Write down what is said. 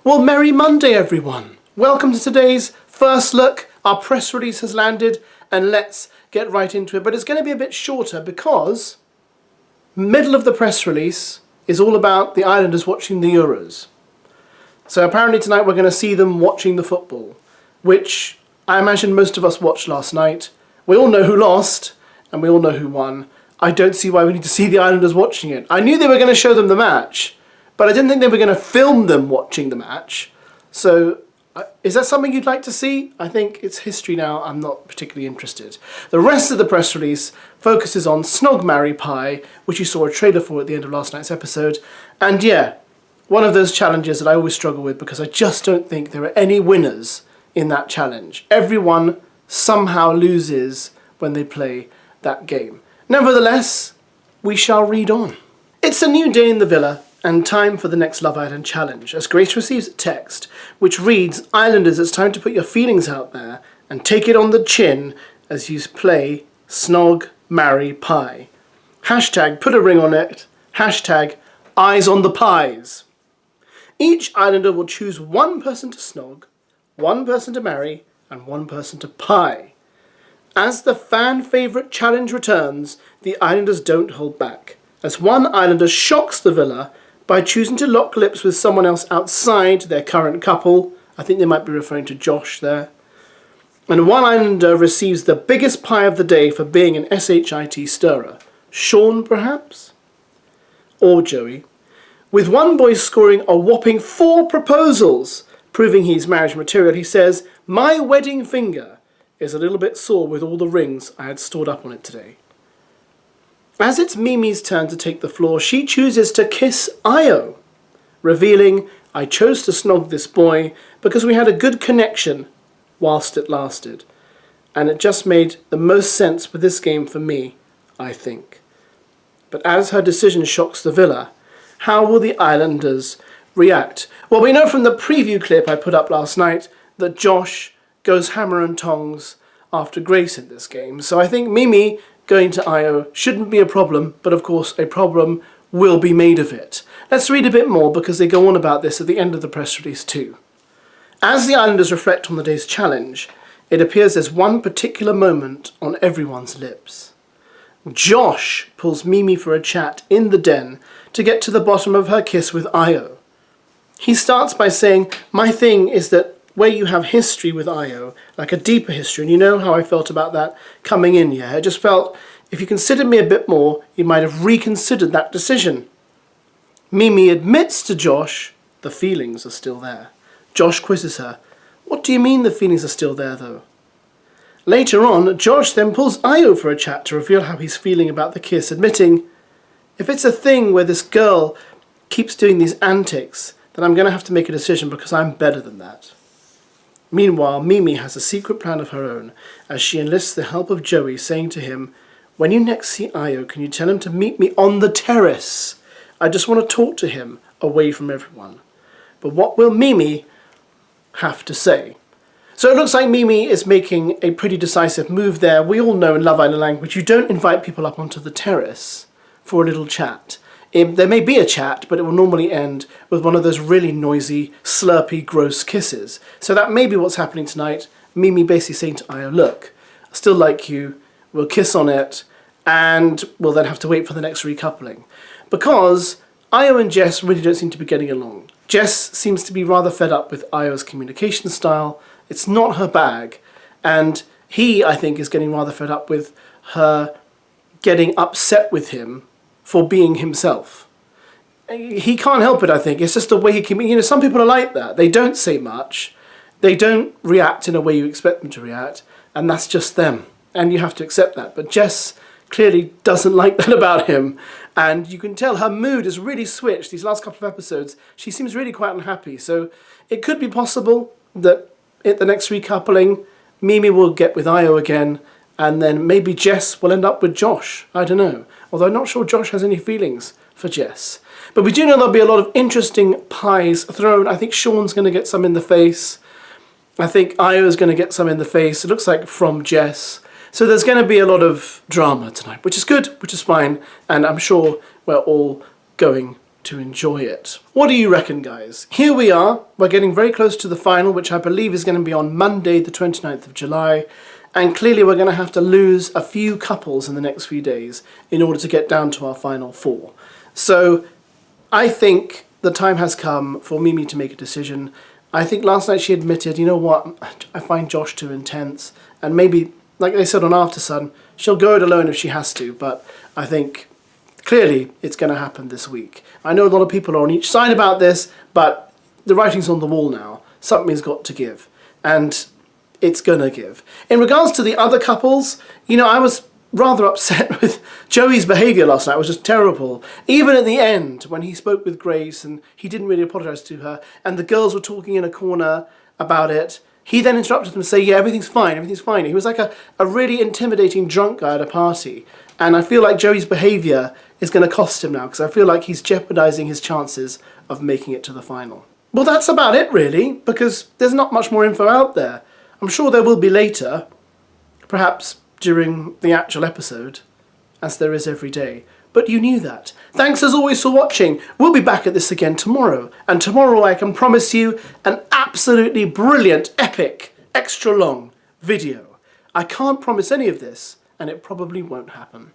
Well, merry Monday, everyone. Welcome to today's first look. Our press release has landed, and let's get right into it. But it's going to be a bit shorter because middle of the press release is all about the Islanders watching the Euros. So apparently tonight we're going to see them watching the football, which I imagine most of us watched last night. We all know who lost, and we all know who won. I don't see why we need to see the Islanders watching it. I knew they were going to show them the match, but I didn't think they were going to film them watching the match. So, is that something you'd like to see? I think it's history now. I'm not particularly interested. The rest of the press release focuses on Snog, MIMII, Pie, which you saw a trailer for at the end of last night's episode. And yeah, one of those challenges that I always struggle with because I just don't think there are any winners in that challenge. Everyone somehow loses when they play that game. Nevertheless, we shall read on. It's a new day in the villa, and time for the next Love Island challenge, as Grace receives a text which reads, "Islanders, it's time to put your feelings out there and take it on the chin as you play Snog, MIMII, Pie. Hashtag put a ring on it. Hashtag eyes on the pies. Each Islander will choose one person to snog, one person to marry, and one person to pie. As the fan favourite challenge returns, the Islanders don't hold back, as one Islander shocks the villa by choosing to lock lips with someone else outside their current couple. I think they might be referring to Josh there. And one Islander receives the biggest pie of the day for being an SHIT stirrer. Sean, perhaps? Or Joey. With one boy scoring a whopping 4 proposals, proving he's marriage material, he says, "My wedding finger is a little bit sore with all the rings I had stored up on it today." As it's Mimi's turn to take the floor, she chooses to kiss AYO, revealing, "I chose to snog this boy because we had a good connection whilst it lasted. And it just made the most sense for this game for me, I think." But as her decision shocks the villa, how will the Islanders react? Well, we know from the preview clip I put up last night that Josh goes hammer and tongs after Grace in this game. So I think MIMII going to AYO shouldn't be a problem, but of course a problem will be made of it. Let's read a bit more because they go on about this at the end of the press release too. As the Islanders reflect on the day's challenge, it appears there's one particular moment on everyone's lips. Josh pulls MIMII for a chat in the den to get to the bottom of her kiss with AYO. He starts by saying, "My thing is that where you have history with AYO, like a deeper history, and you know how I felt about that coming in, yeah? I just felt if you considered me a bit more, you might have reconsidered that decision." MIMII admits to Josh the feelings are still there. Josh quizzes her. "What do you mean the feelings are still there, though?" Later on, Josh then pulls AYO for a chat to reveal how he's feeling about the kiss, admitting, "If it's a thing where this girl keeps doing these antics, then I'm going to have to make a decision because I'm better than that." Meanwhile, MIMII has a secret plan of her own as she enlists the help of Joey, saying to him, "When you next see AYO, can you tell him to meet me on the terrace? I just want to talk to him away from everyone." But what will MIMII have to say? So it looks like MIMII is making a pretty decisive move there. We all know in Love Island language you don't invite people up onto the terrace for a little chat. There may be a chat, but it will normally end with one of those really noisy, slurpy, gross kisses. So that may be what's happening tonight. MIMII basically saying to AYO, "Look, I still like you, we'll kiss on it, and we'll then have to wait for the next recoupling." Because AYO and Jess really don't seem to be getting along. Jess seems to be rather fed up with AYO's communication style. It's not her bag. And he, I think, is getting rather fed up with her getting upset with him for being himself. He can't help it, I think. It's just the way he can... You know, some people are like that. They don't say much. They don't react in a way you expect them to react. And that's just them. And you have to accept that. But Jess clearly doesn't like that about him. And you can tell her mood has really switched. These last couple of episodes, she seems really quite unhappy. So it could be possible that at the next recoupling, MIMII will get with AYO again. And then maybe Jess will end up with Josh. I don't know. Although I'm not sure Josh has any feelings for Jess. But we do know there'll be a lot of interesting pies thrown. I think Sean's going to get some in the face. I think AYO's going to get some in the face. It looks like from Jess. So there's going to be a lot of drama tonight, which is good, which is fine. And I'm sure we're all going to enjoy it. What do you reckon, guys? Here we are. We're getting very close to the final, which I believe is going to be on Monday, the 29th of July. And clearly we're going to have to lose a few couples in the next few days in order to get down to our final 4. So I think the time has come for MIMII to make a decision. I think last night she admitted, you know what, I find Josh too intense. And maybe, like they said on After Sun, she'll go it alone if she has to. But I think clearly it's going to happen this week. I know a lot of people are on each side about this, but the writing's on the wall now. Something's got to give. And it's gonna give. In regards to the other couples, you know, I was rather upset with Joey's behaviour last night. It was just terrible. Even at the end, when he spoke with Grace and he didn't really apologise to her, and the girls were talking in a corner about it, he then interrupted them to say, yeah, everything's fine, everything's fine. He was like a really intimidating drunk guy at a party. And I feel like Joey's behaviour is going to cost him now, because I feel like he's jeopardising his chances of making it to the final. Well, that's about it, really, because there's not much more info out there. I'm sure there will be later, perhaps during the actual episode, as there is every day. But you knew that. Thanks as always for watching. We'll be back at this again tomorrow. And tomorrow I can promise you an absolutely brilliant, epic, extra long video. I can't promise any of this, and it probably won't happen.